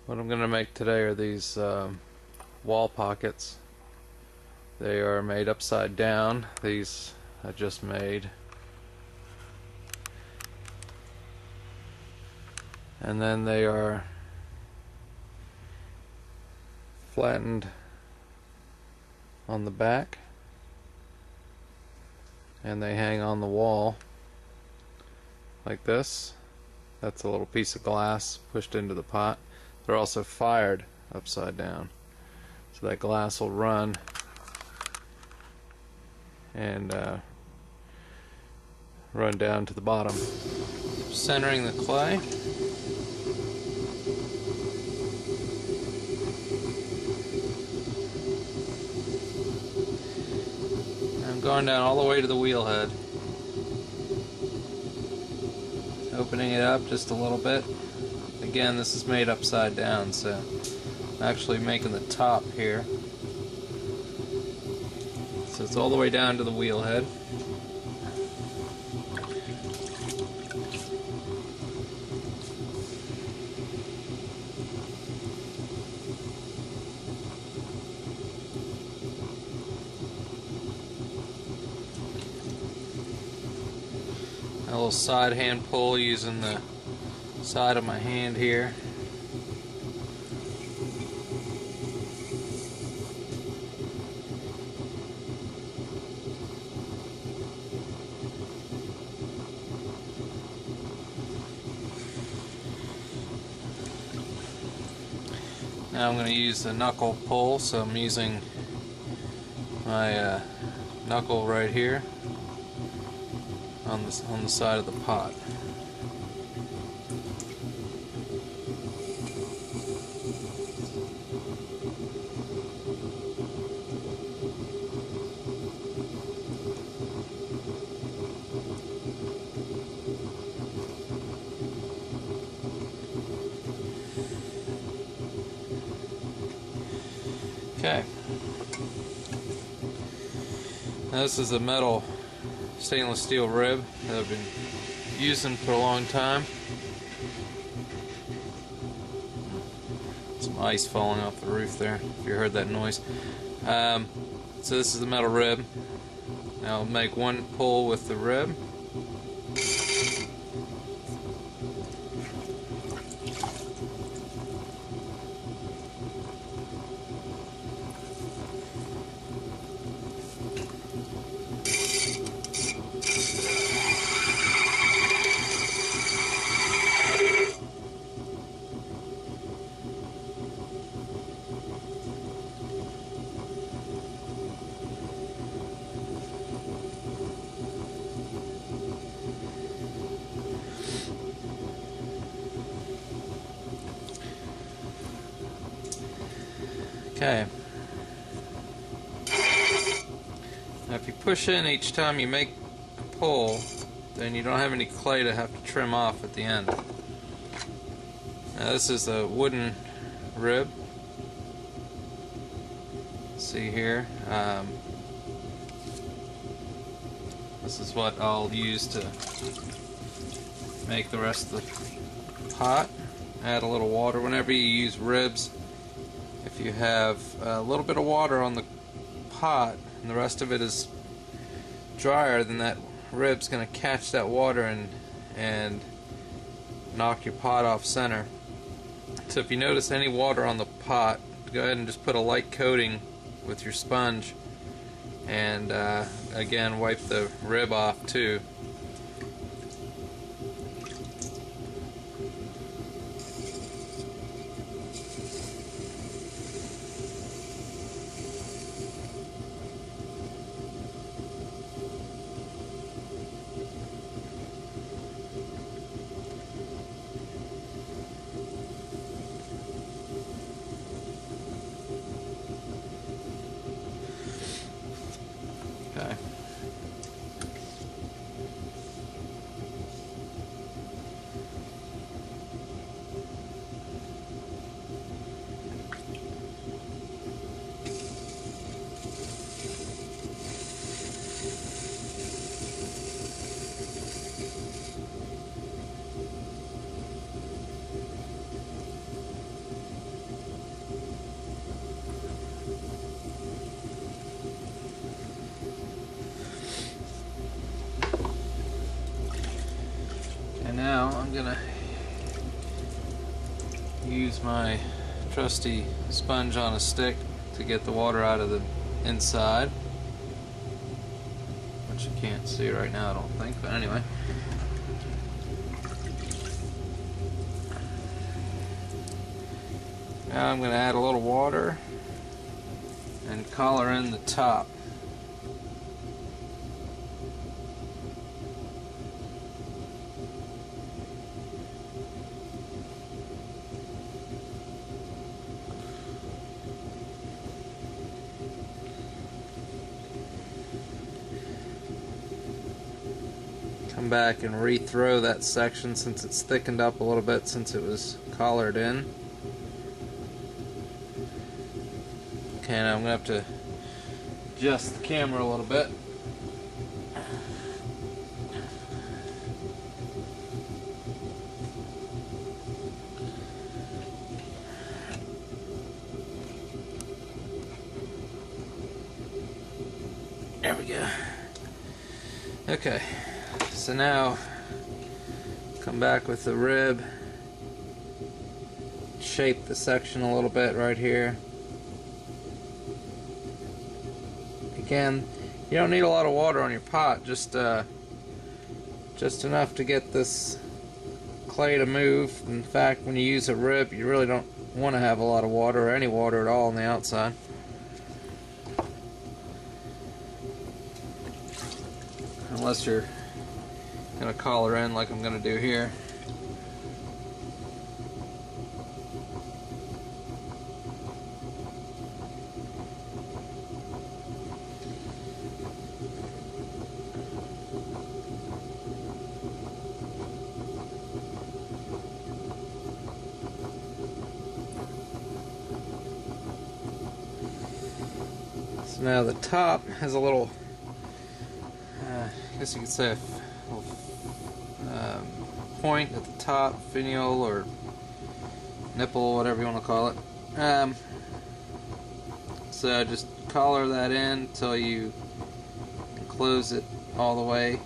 What I'm going to make today are these wall pockets. They are made upside down. These I just made. And then they are flattened on the back. And they hang on the wall like this. That's a little piece of glass pushed into the pot. They're also fired upside down, so that glass will run and run down to the bottom. Centering the clay. I'm going down all the way to the wheel head. Opening it up just a little bit. Again, this is made upside down, so I'm actually making the top here. So it's all the way down to the wheel head. A little side hand pull using the side of my hand here. Now I'm going to use the knuckle pull, so I'm using my knuckle right here on the side of the pot. Okay. Now this is a metal stainless steel rib that I've been using for a long time. Some ice falling off the roof there, if you heard that noise. So this is the metal rib. Now I'll make one pull with the rib. Okay. Now if you push in each time you make a pull, then you don't have any clay to have to trim off at the end. Now this is a wooden rib. See here. This is what I'll use to make the rest of the pot. Add a little water whenever you use ribs. If you have a little bit of water on the pot and the rest of it is drier, then that rib's going to catch that water and knock your pot off center. So if you notice any water on the pot, go ahead and just put a light coating with your sponge, and again wipe the rib off too. Okay. And now I'm gonna use my trusty sponge on a stick to get the water out of the inside, which you can't see right now, I don't think, but anyway. Now I'm going to add a little water and color in the top. Come back and rethrow that section since it's thickened up a little bit since it was collared in. Okay, now I'm going to have to adjust the camera a little bit. There we go. Okay, so now come back with the rib, shape the section a little bit right here. Again, you don't need a lot of water on your pot, just enough to get this clay to move. In fact, when you use a rib, you really don't want to have a lot of water or any water at all on the outside. Unless you're going to collar in like I'm going to do here. So now the top has a little, I guess you could say a little point at the top, finial or nipple, whatever you want to call it. So just collar that in until you close it all the way.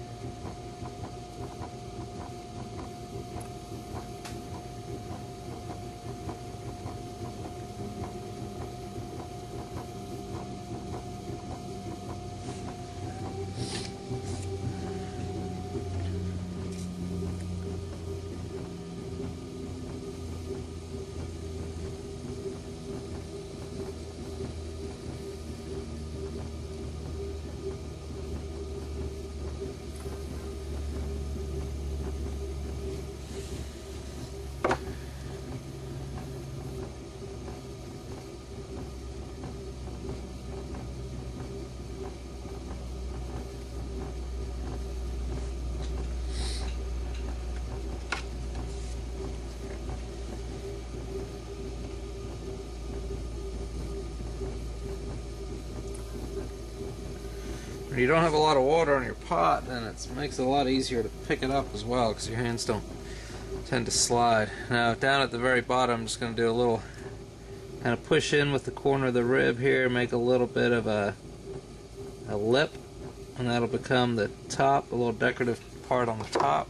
When you don't have a lot of water on your pot, then it makes it a lot easier to pick it up as well because your hands don't tend to slide. Now down at the very bottom, I'm just going to do a little kind of push in with the corner of the rib here, make a little bit of a lip, and that'll become the top, a little decorative part on the top.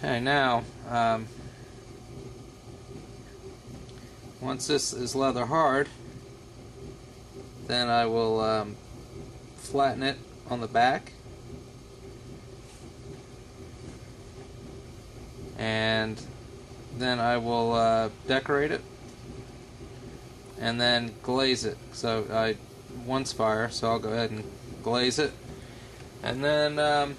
Okay, now once this is leather hard, then I will flatten it on the back and then I will decorate it and then glaze it. So one's fire, so I'll go ahead and glaze it, and then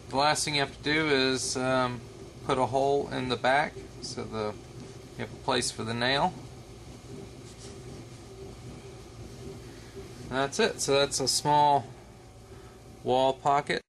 the last thing you have to do is put a hole in the back so you have a place for the nail. And that's it. So that's a small wall pocket.